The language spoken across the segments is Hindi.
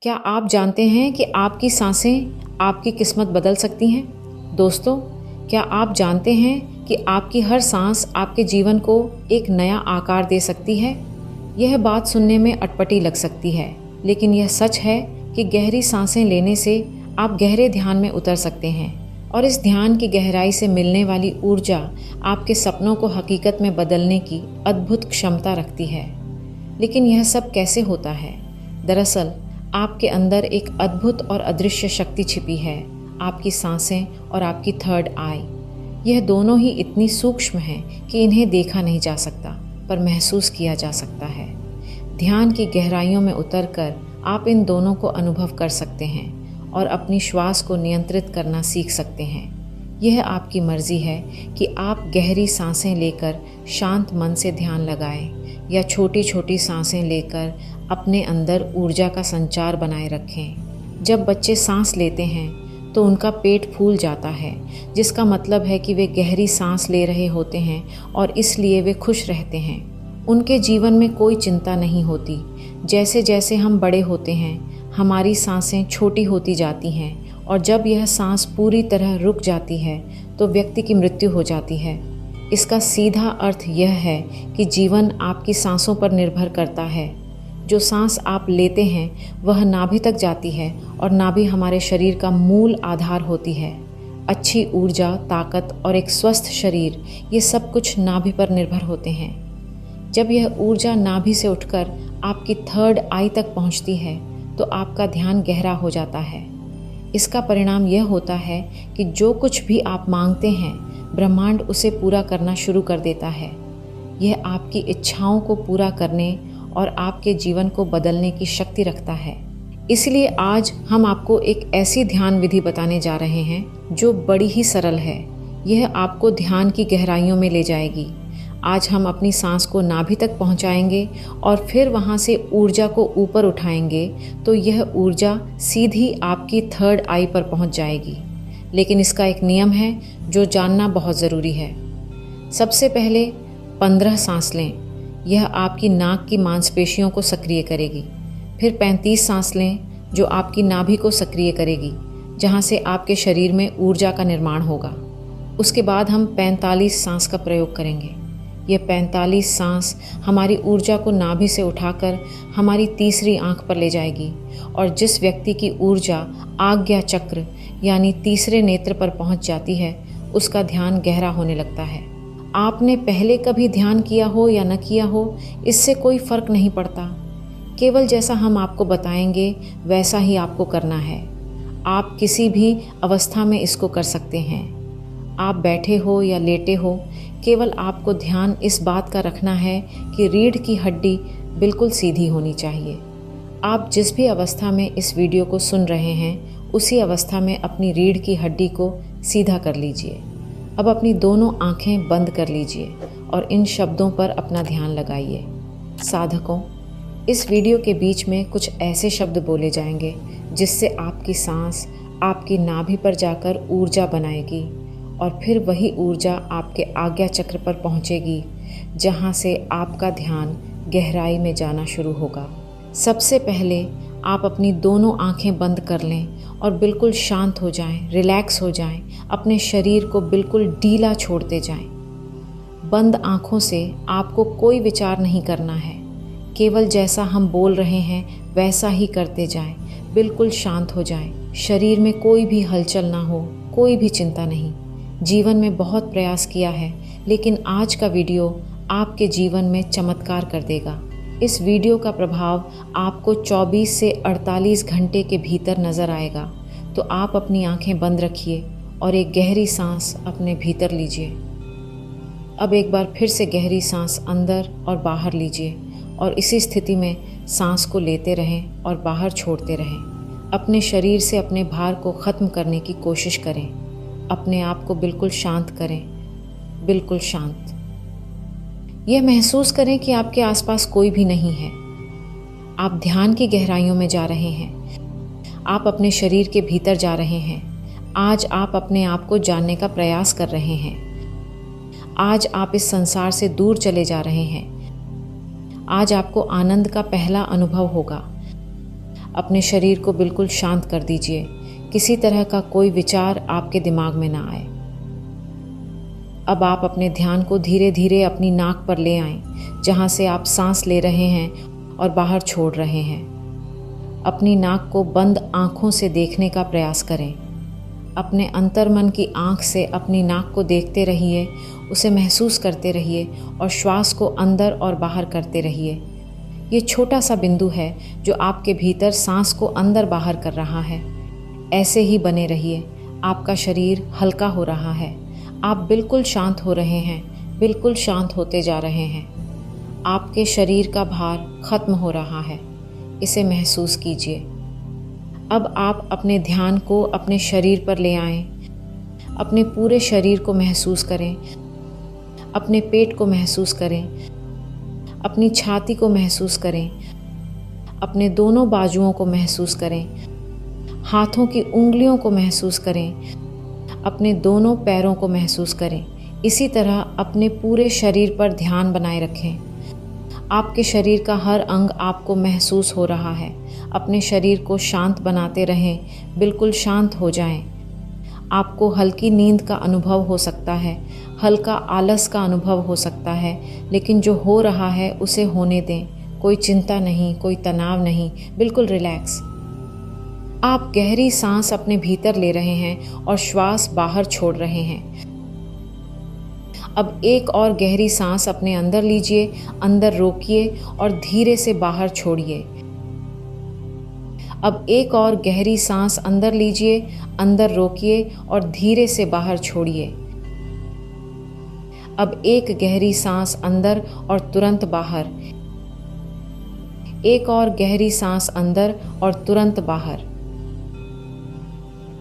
क्या आप जानते हैं कि आपकी सांसें आपकी किस्मत बदल सकती हैं? दोस्तों, क्या आप जानते हैं कि आपकी हर सांस आपके जीवन को एक नया आकार दे सकती है? यह बात सुनने में अटपटी लग सकती है, लेकिन यह सच है कि गहरी सांसें लेने से आप गहरे ध्यान में उतर सकते हैं और इस ध्यान की गहराई से मिलने वाली ऊर्जा आपके सपनों को हकीकत में बदलने की अद्भुत क्षमता रखती है। लेकिन यह सब कैसे होता है? दरअसल आपके अंदर एक अद्भुत और अदृश्य शक्ति छिपी है, आपकी सांसें और आपकी थर्ड आई। यह दोनों ही इतनी सूक्ष्म हैं कि इन्हें देखा नहीं जा सकता, पर महसूस किया जा सकता है। ध्यान की गहराइयों में उतरकर आप इन दोनों को अनुभव कर सकते हैं और अपनी श्वास को नियंत्रित करना सीख सकते हैं। यह आपकी मर्जी है कि आप गहरी सांसें लेकर शांत मन से ध्यान लगाएं या छोटी छोटी सांसें लेकर अपने अंदर ऊर्जा का संचार बनाए रखें। जब बच्चे सांस लेते हैं तो उनका पेट फूल जाता है, जिसका मतलब है कि वे गहरी सांस ले रहे होते हैं और इसलिए वे खुश रहते हैं। उनके जीवन में कोई चिंता नहीं होती। जैसे जैसे हम बड़े होते हैं, हमारी सांसें छोटी होती जाती हैं और जब यह सांस पूरी तरह रुक जाती है तो व्यक्ति की मृत्यु हो जाती है। इसका सीधा अर्थ यह है कि जीवन आपकी सांसों पर निर्भर करता है। जो सांस आप लेते हैं वह नाभि तक जाती है और नाभि हमारे शरीर का मूल आधार होती है। अच्छी ऊर्जा, ताकत और एक स्वस्थ शरीर, ये सब कुछ नाभि पर निर्भर होते हैं। जब यह ऊर्जा नाभि से उठकर आपकी थर्ड आई तक पहुंचती है तो आपका ध्यान गहरा हो जाता है। इसका परिणाम यह होता है कि जो कुछ भी आप मांगते हैं, ब्रह्मांड उसे पूरा करना शुरू कर देता है। यह आपकी इच्छाओं को पूरा करने और आपके जीवन को बदलने की शक्ति रखता है। इसलिए आज हम आपको एक ऐसी ध्यान विधि बताने जा रहे हैं जो बड़ी ही सरल है। यह आपको ध्यान की गहराइयों में ले जाएगी। आज हम अपनी सांस को नाभि तक पहुंचाएंगे और फिर वहां से ऊर्जा को ऊपर उठाएंगे तो यह ऊर्जा सीधी आपकी थर्ड आई पर पहुंच जाएगी। लेकिन इसका एक नियम है जो जानना बहुत ज़रूरी है। सबसे पहले 15 सांस लें। यह आपकी नाक की मांसपेशियों को सक्रिय करेगी। फिर 35 सांस लें जो आपकी नाभि को सक्रिय करेगी, जहां से आपके शरीर में ऊर्जा का निर्माण होगा। उसके बाद हम 45 सांस का प्रयोग करेंगे। यह 45 सांस हमारी ऊर्जा को नाभि से उठाकर हमारी तीसरी आंख पर ले जाएगी और जिस व्यक्ति की ऊर्जा आज्ञा चक्र यानी तीसरे नेत्र पर पहुंच जाती है, उसका ध्यान गहरा होने लगता है। आपने पहले कभी ध्यान किया हो या न किया हो, इससे कोई फर्क नहीं पड़ता। केवल जैसा हम आपको बताएंगे वैसा ही आपको करना है। आप किसी भी अवस्था में इसको कर सकते हैं। आप बैठे हो या लेटे हो, केवल आपको ध्यान इस बात का रखना है कि रीढ़ की हड्डी बिल्कुल सीधी होनी चाहिए। आप जिस भी अवस्था में इस वीडियो को सुन रहे हैं, उसी अवस्था में अपनी रीढ़ की हड्डी को सीधा कर लीजिए। अब अपनी दोनों आंखें बंद कर लीजिए और इन शब्दों पर अपना ध्यान लगाइए। साधकों, इस वीडियो के बीच में कुछ ऐसे शब्द बोले जाएंगे जिससे आपकी सांस आपकी नाभि पर जाकर ऊर्जा बनाएगी और फिर वही ऊर्जा आपके आज्ञा चक्र पर पहुंचेगी, जहां से आपका ध्यान गहराई में जाना शुरू होगा। सबसे पहले आप अपनी दोनों आंखें बंद कर लें और बिल्कुल शांत हो जाएं, रिलैक्स हो जाएं, अपने शरीर को बिल्कुल ढीला छोड़ते जाएं। बंद आंखों से आपको कोई विचार नहीं करना है। केवल जैसा हम बोल रहे हैं वैसा ही करते जाएं। बिल्कुल शांत हो जाएं। शरीर में कोई भी हलचल ना हो, कोई भी चिंता नहीं। जीवन में बहुत प्रयास किया है, लेकिन आज का वीडियो आपके जीवन में चमत्कार कर देगा। इस वीडियो का प्रभाव आपको 24 से 48 घंटे के भीतर नज़र आएगा। तो आप अपनी आंखें बंद रखिए और एक गहरी सांस अपने भीतर लीजिए। अब एक बार फिर से गहरी सांस अंदर और बाहर लीजिए और इसी स्थिति में सांस को लेते रहें और बाहर छोड़ते रहें। अपने शरीर से अपने भार को ख़त्म करने की कोशिश करें। अपने आप को बिल्कुल शांत करें, बिल्कुल शांत। यह महसूस करें कि आपके आसपास कोई भी नहीं है। आप ध्यान की गहराइयों में जा रहे हैं। आप अपने शरीर के भीतर जा रहे हैं। आज आप अपने आप को जानने का प्रयास कर रहे हैं। आज आप इस संसार से दूर चले जा रहे हैं। आज आपको आनंद का पहला अनुभव होगा। अपने शरीर को बिल्कुल शांत कर दीजिए। किसी तरह का कोई विचार आपके दिमाग में ना आए। अब आप अपने ध्यान को धीरे धीरे अपनी नाक पर ले आएं, जहां से आप सांस ले रहे हैं और बाहर छोड़ रहे हैं। अपनी नाक को बंद आँखों से देखने का प्रयास करें। अपने अंतर्मन की आँख से अपनी नाक को देखते रहिए, उसे महसूस करते रहिए और श्वास को अंदर और बाहर करते रहिए। ये छोटा सा बिंदु है जो आपके भीतर सांस को अंदर बाहर कर रहा है। ऐसे ही बने रहिए। आपका शरीर हल्का हो रहा है। आप बिल्कुल शांत हो रहे हैं, बिल्कुल शांत होते जा रहे हैं। आपके शरीर का भार खत्म हो रहा है। इसे महसूस कीजिए। अब आप अपने ध्यान को अपने शरीर पर ले आएं। अपने पूरे शरीर को महसूस करें। अपने पेट को महसूस करें। अपनी छाती को महसूस करें। अपने दोनों बाजुओं को महसूस करें। हाथों की उंगलियों को महसूस करें। अपने दोनों पैरों को महसूस करें। इसी तरह अपने पूरे शरीर पर ध्यान बनाए रखें। आपके शरीर का हर अंग आपको महसूस हो रहा है। अपने शरीर को शांत बनाते रहें, बिल्कुल शांत हो जाएं। आपको हल्की नींद का अनुभव हो सकता है, हल्का आलस का अनुभव हो सकता है, लेकिन जो हो रहा है उसे होने दें। कोई चिंता नहीं, कोई तनाव नहीं, बिल्कुल रिलैक्स। आप गहरी सांस अपने भीतर ले रहे हैं और श्वास बाहर छोड़ रहे हैं। अब एक और गहरी सांस अपने अंदर लीजिए, अंदर रोकिए और धीरे से बाहर छोड़िए। अब एक और गहरी सांस अंदर लीजिए, अंदर रोकिए और धीरे से बाहर छोड़िए। अब एक गहरी सांस अंदर और तुरंत बाहर। एक और गहरी सांस अंदर और तुरंत बाहर।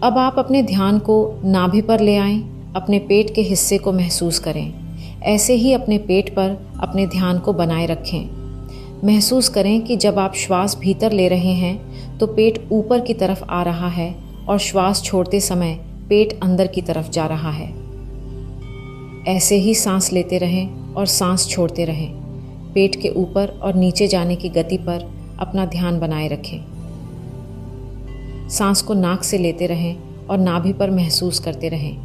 अब आप अपने ध्यान को नाभि पर ले आएं। अपने पेट के हिस्से को महसूस करें। ऐसे ही अपने पेट पर अपने ध्यान को बनाए रखें। महसूस करें कि जब आप श्वास भीतर ले रहे हैं तो पेट ऊपर की तरफ आ रहा है और श्वास छोड़ते समय पेट अंदर की तरफ जा रहा है। ऐसे ही सांस लेते रहें और सांस छोड़ते रहें। पेट के ऊपर और नीचे जाने की गति पर अपना ध्यान बनाए रखें। सांस को नाक से लेते रहें और नाभि पर महसूस करते रहें।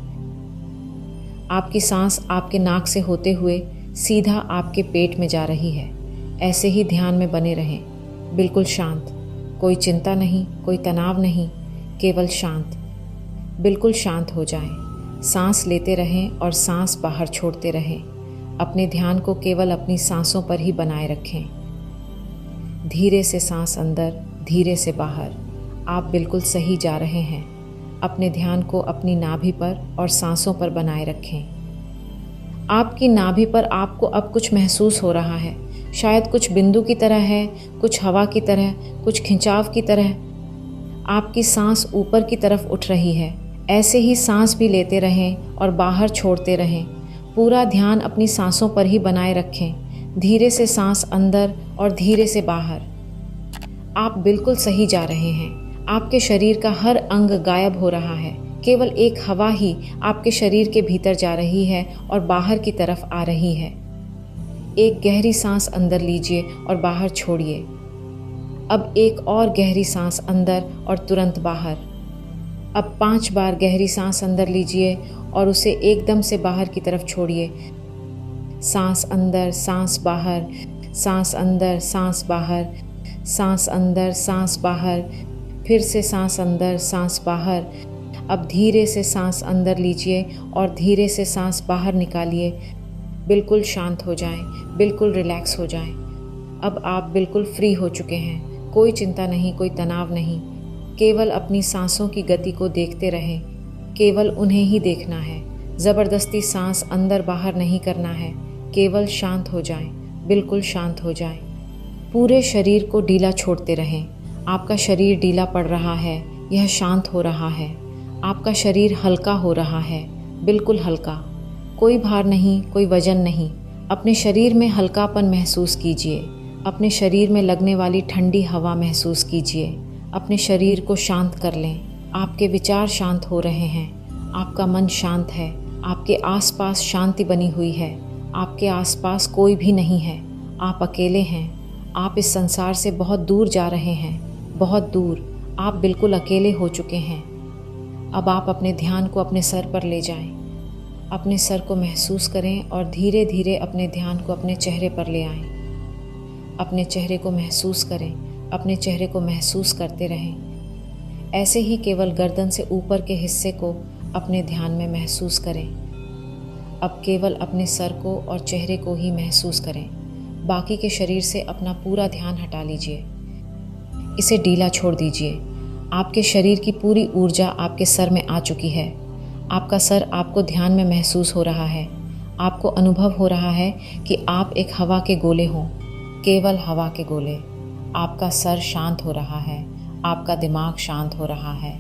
आपकी सांस आपके नाक से होते हुए सीधा आपके पेट में जा रही है। ऐसे ही ध्यान में बने रहें, बिल्कुल शांत। कोई चिंता नहीं, कोई तनाव नहीं, केवल शांत। बिल्कुल शांत हो जाएं। सांस लेते रहें और सांस बाहर छोड़ते रहें। अपने ध्यान को केवल अपनी सांसों पर ही बनाए रखें। धीरे से सांस अंदर, धीरे से बाहर। आप बिल्कुल सही जा रहे हैं। अपने ध्यान को अपनी नाभि पर और सांसों पर बनाए रखें। आपकी नाभि पर आपको अब कुछ महसूस हो रहा है। शायद कुछ बिंदु की तरह है, कुछ हवा की तरह, कुछ खिंचाव की तरह। आपकी सांस ऊपर की तरफ उठ रही है। ऐसे ही सांस भी लेते रहें और बाहर छोड़ते रहें। पूरा ध्यान अपनी सांसों पर ही बनाए रखें। धीरे से सांस अंदर और धीरे से बाहर। आप बिल्कुल सही जा रहे हैं। आपके शरीर का हर अंग गायब हो रहा है। केवल एक हवा ही आपके शरीर के भीतर जा रही है और बाहर की तरफ आ रही है। एक गहरी सांस अंदर लीजिए और बाहर छोड़िए। अब एक और गहरी सांस अंदर और तुरंत बाहर। अब 5 बार गहरी सांस अंदर लीजिए और उसे एकदम से बाहर की तरफ छोड़िए। सांस अंदर, सांस बाहर, सांस अंदर, सांस बाहर, सांस अंदर, सांस बाहर, फिर से सांस अंदर, सांस बाहर। अब धीरे से सांस अंदर लीजिए और धीरे से सांस बाहर निकालिए। बिल्कुल शांत हो जाएं, बिल्कुल रिलैक्स हो जाएं। अब आप बिल्कुल फ्री हो चुके हैं। कोई चिंता नहीं, कोई तनाव नहीं। केवल अपनी सांसों की गति को देखते रहें। केवल उन्हें ही देखना है। ज़बरदस्ती सांस अंदर बाहर नहीं करना है। केवल शांत हो जाएं, बिल्कुल शांत हो जाएं। पूरे शरीर को ढीला छोड़ते रहें। आपका शरीर ढीला पड़ रहा है, यह शांत हो रहा है। आपका शरीर हल्का हो रहा है, बिल्कुल हल्का। कोई भार नहीं, कोई वजन नहीं। अपने शरीर में हल्कापन महसूस कीजिए। अपने शरीर में लगने वाली ठंडी हवा महसूस कीजिए। अपने शरीर को शांत कर लें। आपके विचार शांत हो रहे हैं। आपका मन शांत है। आपके आसपास शांति बनी हुई है। आपके आसपास कोई भी नहीं है। आप अकेले हैं। आप इस संसार से बहुत दूर जा रहे हैं। बहुत दूर आप बिल्कुल अकेले हो चुके हैं। अब आप अपने ध्यान को अपने सर पर ले जाएं। अपने सर को महसूस करें और धीरे धीरे अपने ध्यान को अपने चेहरे पर ले आएं। अपने चेहरे को महसूस करें, अपने चेहरे को महसूस करते रहें। ऐसे ही केवल गर्दन से ऊपर के हिस्से को अपने ध्यान में महसूस करें। अब केवल अपने सर को और चेहरे को ही महसूस करें। बाकी के शरीर से अपना पूरा ध्यान हटा लीजिए, इसे ढीला छोड़ दीजिए। आपके शरीर की पूरी ऊर्जा आपके सर में आ चुकी है। आपका सर आपको ध्यान में महसूस हो रहा है। आपको अनुभव हो रहा है कि आप एक हवा के गोले हों, केवल हवा के गोले। आपका सर शांत हो रहा है, आपका दिमाग शांत हो रहा है,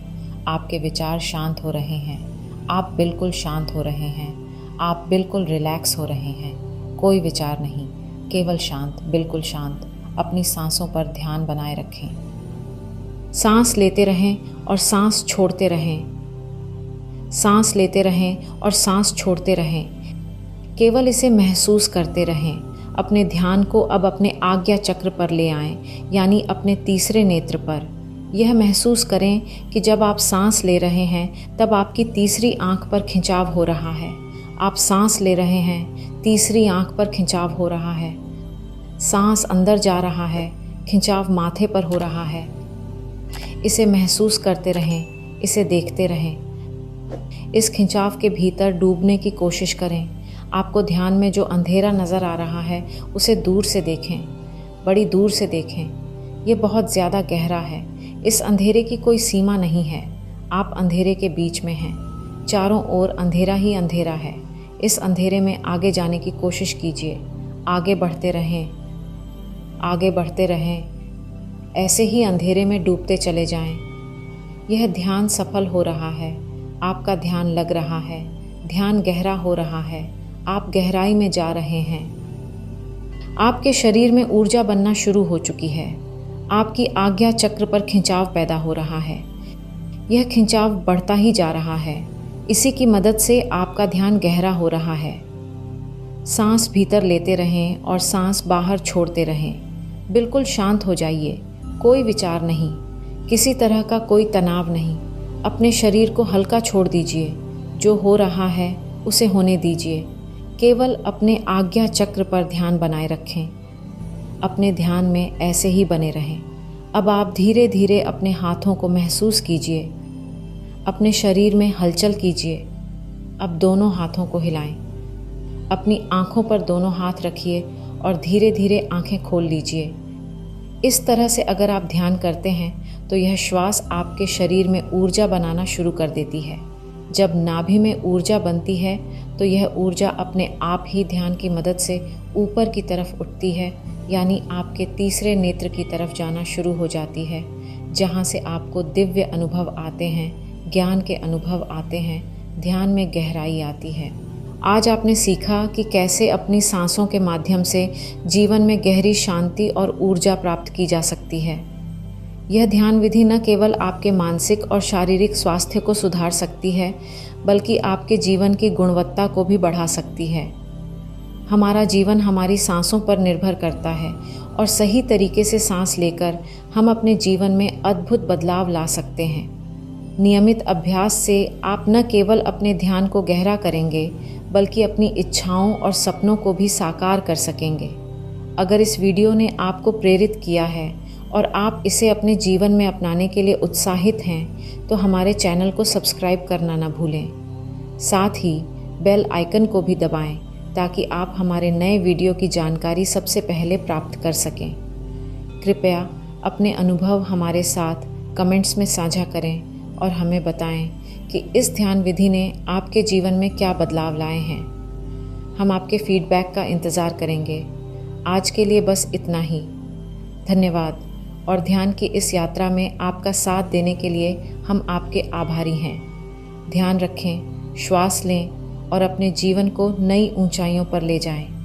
आपके विचार शांत हो रहे हैं। आप बिल्कुल शांत हो रहे हैं, आप बिल्कुल रिलैक्स हो रहे हैं। कोई विचार नहीं, केवल शांत, बिल्कुल शांत। अपनी सांसों पर ध्यान बनाए रखें। सांस लेते रहें और सांस छोड़ते रहें। सांस लेते रहें और सांस छोड़ते रहें। केवल इसे महसूस करते रहें। अपने ध्यान को अब अपने आज्ञा चक्र पर ले आएं, यानी अपने तीसरे नेत्र पर। यह महसूस करें कि जब आप सांस ले रहे हैं तब आपकी तीसरी आंख पर खिंचाव हो रहा है। आप सांस ले रहे हैं, तीसरी आंख पर खिंचाव हो रहा है। सांस अंदर जा रहा है, खिंचाव माथे पर हो रहा है। इसे महसूस करते रहें, इसे देखते रहें। इस खिंचाव के भीतर डूबने की कोशिश करें। आपको ध्यान में जो अंधेरा नज़र आ रहा है उसे दूर से देखें, बड़ी दूर से देखें। ये बहुत ज़्यादा गहरा है। इस अंधेरे की कोई सीमा नहीं है। आप अंधेरे के बीच में हैं। चारों ओर अंधेरा ही अंधेरा है। इस अंधेरे में आगे जाने की कोशिश कीजिए। आगे बढ़ते रहें, आगे बढ़ते रहें। ऐसे ही अंधेरे में डूबते चले जाएं। यह ध्यान सफल हो रहा है। आपका ध्यान लग रहा है। ध्यान गहरा हो रहा है। आप गहराई में जा रहे हैं। आपके शरीर में ऊर्जा बनना शुरू हो चुकी है। आपकी आज्ञा चक्र पर खिंचाव पैदा हो रहा है। यह खिंचाव बढ़ता ही जा रहा है। इसी की मदद से आपका ध्यान गहरा हो रहा है। सांस भीतर लेते रहें और सांस बाहर छोड़ते रहें। बिल्कुल शांत हो जाइए। कोई विचार नहीं, किसी तरह का कोई तनाव नहीं। अपने शरीर को हल्का छोड़ दीजिए। जो हो रहा है उसे होने दीजिए। केवल अपने आज्ञा चक्र पर ध्यान बनाए रखें। अपने ध्यान में ऐसे ही बने रहें। अब आप धीरे धीरे अपने हाथों को महसूस कीजिए। अपने शरीर में हलचल कीजिए। अब दोनों हाथों को हिलाएं। अपनी आँखों पर दोनों हाथ रखिए और धीरे धीरे आँखें खोल लीजिए। इस तरह से अगर आप ध्यान करते हैं तो यह श्वास आपके शरीर में ऊर्जा बनाना शुरू कर देती है। जब नाभि में ऊर्जा बनती है तो यह ऊर्जा अपने आप ही ध्यान की मदद से ऊपर की तरफ उठती है, यानी आपके तीसरे नेत्र की तरफ जाना शुरू हो जाती है, जहाँ से आपको दिव्य अनुभव आते हैं, ज्ञान के अनुभव आते हैं, ध्यान में गहराई आती है। आज आपने सीखा कि कैसे अपनी सांसों के माध्यम से जीवन में गहरी शांति और ऊर्जा प्राप्त की जा सकती है। यह ध्यान विधि न केवल आपके मानसिक और शारीरिक स्वास्थ्य को सुधार सकती है, बल्कि आपके जीवन की गुणवत्ता को भी बढ़ा सकती है। हमारा जीवन हमारी सांसों पर निर्भर करता है और सही तरीके से सांस लेकर हम अपने जीवन में अद्भुत बदलाव ला सकते हैं। नियमित अभ्यास से आप न केवल अपने ध्यान को गहरा करेंगे, बल्कि अपनी इच्छाओं और सपनों को भी साकार कर सकेंगे। अगर इस वीडियो ने आपको प्रेरित किया है और आप इसे अपने जीवन में अपनाने के लिए उत्साहित हैं, तो हमारे चैनल को सब्सक्राइब करना न भूलें। साथ ही बेल आइकन को भी दबाएं ताकि आप हमारे नए वीडियो की जानकारी सबसे पहले प्राप्त कर सकें। कृपया अपने अनुभव हमारे साथ कमेंट्स में साझा करें और हमें बताएं कि इस ध्यान विधि ने आपके जीवन में क्या बदलाव लाए हैं। हम आपके फीडबैक का इंतज़ार करेंगे। आज के लिए बस इतना ही। धन्यवाद और ध्यान की इस यात्रा में आपका साथ देने के लिए हम आपके आभारी हैं। ध्यान रखें, श्वास लें और अपने जीवन को नई ऊंचाइयों पर ले जाएं।